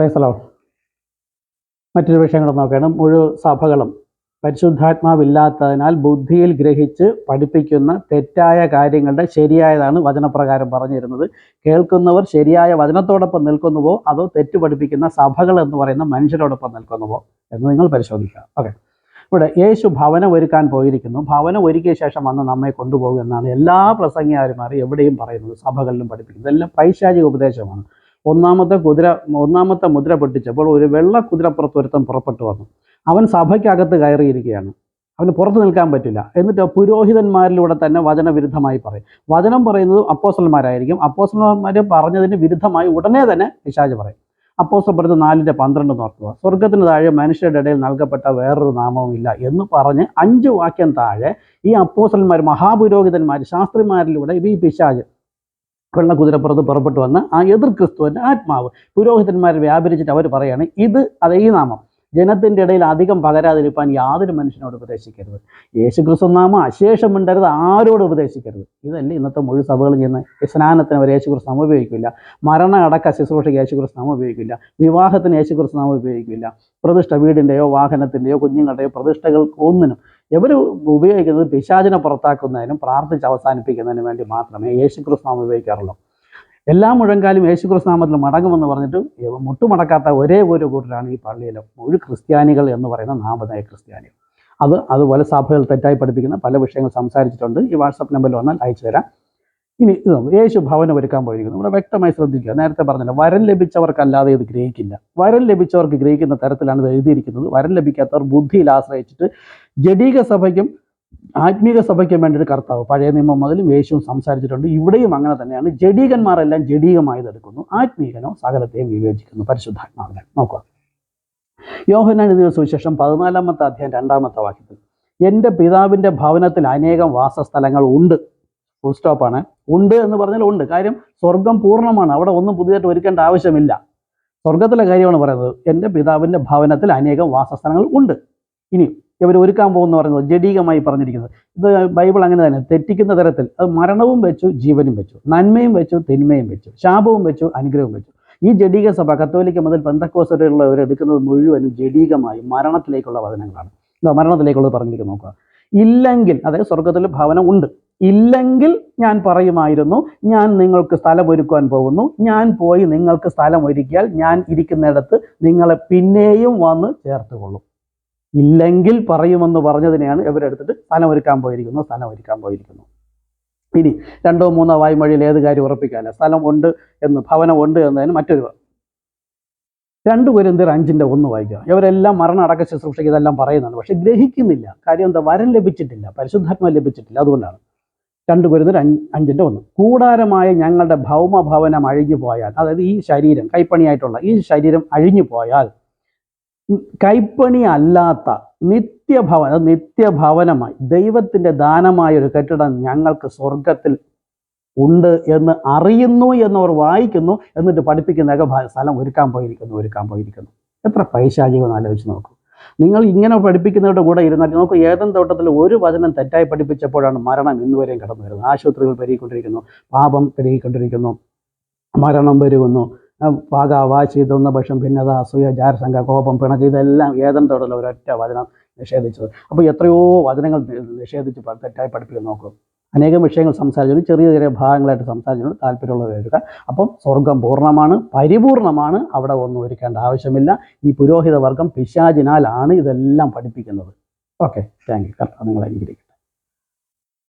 Praise the Lord. മറ്റൊരു വിഷയം കൂടെ നോക്കുകയാണ്. മുഴുവൻ സഭകളും പരിശുദ്ധാത്മാവില്ലാത്തതിനാൽ ബുദ്ധിയിൽ ഗ്രഹിച്ച് പഠിപ്പിക്കുന്ന തെറ്റായ കാര്യങ്ങളുടെ ശരിയായതാണ് വചനപ്രകാരം പറഞ്ഞിരുന്നത്. കേൾക്കുന്നവർ ശരിയായ വചനത്തോടൊപ്പം നിൽക്കുന്നുവോ അതോ തെറ്റ് പഠിപ്പിക്കുന്ന സഭകൾ എന്ന് പറയുന്ന മനുഷ്യരോടൊപ്പം നിൽക്കുന്നുവോ എന്ന് നിങ്ങൾ പരിശോധിക്കുക. ഓക്കെ, ഇവിടെ യേശു ഭവനം ഒരുക്കാൻ പോയിരിക്കുന്നു. ഭവനം ഒരുക്കിയ ശേഷം വന്ന് നമ്മെ കൊണ്ടുപോകും എന്നാണ് എല്ലാ പ്രസംഗിമാരും എവിടെയും പറയുന്നത്, സഭകളിലും പഠിപ്പിക്കുന്നത്. ഇതെല്ലാം പൈശാചിക ഉപദേശമാണ്. ഒന്നാമത്തെ മുദ്ര പൊട്ടിച്ചപ്പോൾ ഒരു വെള്ള കുതിരപ്പുറത്ത് ഒരുത്തൻ പുറപ്പെട്ടു വന്നു. അവൻ സഭയ്ക്കകത്ത് കയറിയിരിക്കുകയാണ്. അവന് പുറത്ത് നിൽക്കാൻ പറ്റില്ല. എന്നിട്ട് പുരോഹിതന്മാരിലൂടെ തന്നെ വചനവിരുദ്ധമായി പറയും. വചനം പറയുന്നത് അപ്പോസ്തലന്മാരായിരിക്കും. അപ്പോസ്തലന്മാർ പറഞ്ഞതിന് വിരുദ്ധമായി ഉടനെ തന്നെ പിശാച് പറയും. അപ്പോസ്തലർ പറയുന്നത് 4:12 നോക്കുക. സ്വർഗത്തിന് താഴെ മനുഷ്യരുടെ ഇടയിൽ നൽകപ്പെട്ട വേറൊരു നാമവും ഇല്ല എന്ന് പറഞ്ഞ് 5 വാക്യം താഴെ ഈ അപ്പോസ്തലന്മാർ, മഹാപുരോഹിതന്മാർ, ശാസ്ത്രിമാരിലൂടെ ഈ പിശാച് വെള്ള കുതിരപ്പുറത്ത് പുറപ്പെട്ടു വന്ന് ആ എതിർ ക്രിസ്തുവിൻ്റെ ആത്മാവ് പുരോഹിതന്മാർ വ്യാപരിച്ചിട്ട് അവർ പറയാണ്, ഈ നാമം ജനത്തിൻ്റെ ഇടയിൽ അധികം പകരാതിരിക്കാൻ യാതൊരു മനുഷ്യനോട് ഉപദേശിക്കരുത്. യേശുക്രിസ്തു നാമം അശേഷം മിണ്ടരുത്, ആരോട് ഉപദേശിക്കരുത്. ഇതല്ലേ ഇന്നത്തെ മുഴുവൻ സഭകളും ചെയ്യുന്ന. സ്നാനത്തിന് അവർ യേശുക്രിസ്തു നാമം ഉപയോഗിക്കില്ല. മരണ അടക്ക ശുശ്രൂഷയ്ക്ക് യേശുക്രിസ്തു നാമം ഉപയോഗിക്കില്ല. വിവാഹത്തിന് യേശുക്രിസ്തു നാമം ഉപയോഗിക്കില്ല. പ്രതിഷ്ഠ, വീടിൻ്റെയോ വാഹനത്തിൻ്റെയോ കുഞ്ഞുങ്ങളുടെയോ പ്രതിഷ്ഠകൾക്ക് ഒന്നിനും ഇവർ ഉപയോഗിക്കുന്നത് പിശാചിനെ പുറത്താക്കുന്നതിനും പ്രാർത്ഥിച്ച് അവസാനിപ്പിക്കുന്നതിനും വേണ്ടി മാത്രമേ യേശുക്രിസ്തു നാമം ഉപയോഗിക്കാറുള്ളൂ. എല്ലാ മുഴങ്കാലും യേശുക്രിസ്തു നാമത്തിൽ മടങ്ങുമെന്ന് പറഞ്ഞിട്ട് മുട്ടുമടക്കാത്ത ഒരേ ഒരു കൂട്ടരാണ് ഈ പള്ളിയിലെ മുഴുവൻ ക്രിസ്ത്യാനികൾ എന്ന് പറയുന്ന നാമധേയ ക്രിസ്ത്യാനികൾ. അതുപോലെ സഭകൾ തെറ്റായി പഠിപ്പിക്കുന്ന പല വിഷയങ്ങൾ സംസാരിച്ചിട്ടുണ്ട്. ഈ വാട്സപ്പ് നമ്പറിൽ വന്നാൽ അയച്ചു തരാം. ഇനി യേശു ഭവനം ഒരുക്കാൻ പോയിരിക്കുന്നു. ഇവിടെ വ്യക്തമായി ശ്രദ്ധിക്കുക. നേരത്തെ പറഞ്ഞില്ല, വരം ലഭിച്ചവർക്കല്ലാതെ ഇത് ഗ്രഹിക്കില്ല. വരം ലഭിച്ചവർക്ക് ഗ്രഹിക്കുന്ന തരത്തിലാണ് ഇത് എഴുതിയിരിക്കുന്നത്. വരം ലഭിക്കാത്തവർ ബുദ്ധിയിൽ ആശ്രയിച്ചിട്ട് ജഡീക സഭയ്ക്കും ആത്മീക സഭയ്ക്കും വേണ്ടിയിട്ട് കർത്താവ് പഴയ നിയമം മുതലും യേശുവും സംസാരിച്ചിട്ടുണ്ട്. ഇവിടെയും അങ്ങനെ തന്നെയാണ്. ജഡീകന്മാരെല്ലാം ജഡീകമായതെടുക്കുന്നു, ആത്മീകനോ സകലത്തെയും വിവേചിക്കുന്നു പരിശുദ്ധാത്മാവിനെ. നോക്കുക, യോഹന്നാൻ എഴുതിയ സുവിശേഷം 14-ാമത്തെ അധ്യായം 2-ാമത്തെ വാക്യത്തിൽ, എൻ്റെ പിതാവിൻ്റെ ഭവനത്തിൽ അനേകം വാസസ്ഥലങ്ങൾ ഉണ്ട്. ഫുൾ സ്റ്റോപ്പാണ്. ഉണ്ട് എന്ന് പറഞ്ഞാൽ ഉണ്ട്. കാര്യം സ്വർഗം പൂർണ്ണമാണ്. അവിടെ ഒന്നും പുതിയതായിട്ട് ഒരുക്കേണ്ട ആവശ്യമില്ല. സ്വർഗത്തിലെ കാര്യമാണ് പറയുന്നത്. എൻ്റെ പിതാവിൻ്റെ ഭവനത്തിൽ അനേകം വാസസ്ഥലങ്ങൾ ഉണ്ട്. ഇനി ഇവർ ഒരുക്കാൻ പോകുമെന്ന് പറയുന്നത് ജഡീകമായി പറഞ്ഞിരിക്കുന്നത്. ഇത് ബൈബിൾ അങ്ങനെ തന്നെ തെറ്റിക്കുന്ന തരത്തിൽ അത് മരണവും വെച്ചു, ജീവനും വെച്ചു, നന്മയും വെച്ചു, തിന്മയും വെച്ചു, ശാപവും വെച്ചു, അനുഗ്രഹവും വെച്ചു. ഈ ജഡീക സഭ കത്തോലിക്ക മുതൽ പെന്തക്കോസ്ത് വരെയുള്ളവർ എടുക്കുന്നത് മുഴുവനും ജഡീകമായി മരണത്തിലേക്കുള്ള വചനങ്ങളാണ്. മരണത്തിലേക്കുള്ളത് പറഞ്ഞിരിക്കുന്നത് നോക്കുക. ഇല്ലെങ്കിൽ, അതായത് സ്വർഗത്തിൽ ഭവനം ഉണ്ട്, ഇല്ലെങ്കിൽ ഞാൻ പറയുമായിരുന്നു, ഞാൻ നിങ്ങൾക്ക് സ്ഥലം ഒരുക്കുവാൻ പോകുന്നു, ഞാൻ പോയി നിങ്ങൾക്ക് സ്ഥലം ഒരുക്കിയാൽ ഞാൻ ഇരിക്കുന്നിടത്ത് നിങ്ങളെ പിന്നെയും വന്ന് ചേർത്തുകൊള്ളും. ഇല്ലെങ്കിൽ പറയുമെന്ന് പറഞ്ഞതിനെയാണ് ഇവരെടുത്തിട്ട് സ്ഥലം ഒരുക്കാൻ പോയിരിക്കുന്നു. ഇനി 2-3 വായ്മൊഴിയിൽ ഏത് കാര്യം ഉറപ്പിക്കാനല്ല. സ്ഥലം ഉണ്ട് എന്ന്, ഭവനം ഉണ്ട് എന്നതിന് മറ്റൊരു 2 കൊരിന്ത്യർ 5:1 വായിക്കുക. ഇവരെല്ലാം മരണ അടക്ക ശുശ്രൂഷയ്ക്ക് ഇതെല്ലാം പറയുന്നുണ്ട്, പക്ഷെ ഗ്രഹിക്കുന്നില്ല. കാര്യം എന്താ? വരം ലഭിച്ചിട്ടില്ല, പരിശുദ്ധാത്മ ലഭിച്ചിട്ടില്ല. അതുകൊണ്ടാണ് 2 കൊരിന്ത്യർ 5:1, കൂടാരമായ ഞങ്ങളുടെ ഭൗമഭവനം അഴിഞ്ഞു പോയാൽ, അതായത് ഈ ശരീരം, കൈപ്പണിയായിട്ടുള്ള ഈ ശരീരം അഴിഞ്ഞു പോയാൽ, കൈപ്പണി അല്ലാത്ത നിത്യഭവനമായി ദൈവത്തിൻ്റെ ദാനമായൊരു കെട്ടിടം ഞങ്ങൾക്ക് സ്വർഗത്തിൽ ഉണ്ട് എന്ന് അറിയുന്നു എന്നവർ വായിക്കുന്നു. എന്നിട്ട് പഠിപ്പിക്കുന്നതൊക്കെ സ്ഥലം ഒരുക്കാൻ പോയിരിക്കുന്നു. എത്ര പൈശാചികം ആലോചിച്ച് നോക്കൂ. നിങ്ങൾ ഇങ്ങനെ പഠിപ്പിക്കുന്നവരുടെ കൂടെ ഇരുന്നാൽ നോക്കൂ, ഏദൻ തോട്ടത്തിൽ ഒരു വചനം തെറ്റായി പഠിപ്പിച്ചപ്പോഴാണ് മരണം ഇന്നുവരെയും കടന്നു വരുന്നത്. ആശുപത്രികൾ പെരുകിക്കൊണ്ടിരിക്കുന്നു, പാപം പെരുകിക്കൊണ്ടിരിക്കുന്നു, മരണം പെരുകുന്നു, പാക, വാശി, ദുന്നപക്ഷം, ഭിന്നത, അസൂയ, ജാരശങ്ക, കോപം, പിണക്ക്, ഇതെല്ലാം ഏദൻ തോട്ടത്തിൽ ഒരൊറ്റ വചനം നിഷേധിച്ചത്. അപ്പോൾ എത്രയോ വചനങ്ങൾ നിഷേധിച്ച് തെറ്റായി പഠിപ്പിക്കാൻ നോക്കും. അനേകം വിഷയങ്ങൾ സംസാരിച്ചു, ചെറിയ ഭാഗങ്ങളായിട്ട് സംസാരിച്ചു. താല്പര്യമുള്ളവർ എഴുതുക. അപ്പം സ്വർഗം പൂർണ്ണമാണ്, പരിപൂർണമാണ്. അവിടെ ഒന്നും ഒരുക്കേണ്ട ആവശ്യമില്ല. ഈ പുരോഹിത വർഗം പിശാചിനാലാണ് ഇതെല്ലാം പഠിപ്പിക്കുന്നത്. Okay, thank you. കർത്താവ് നിങ്ങളെ അനുഗ്രഹിക്കട്ടെ.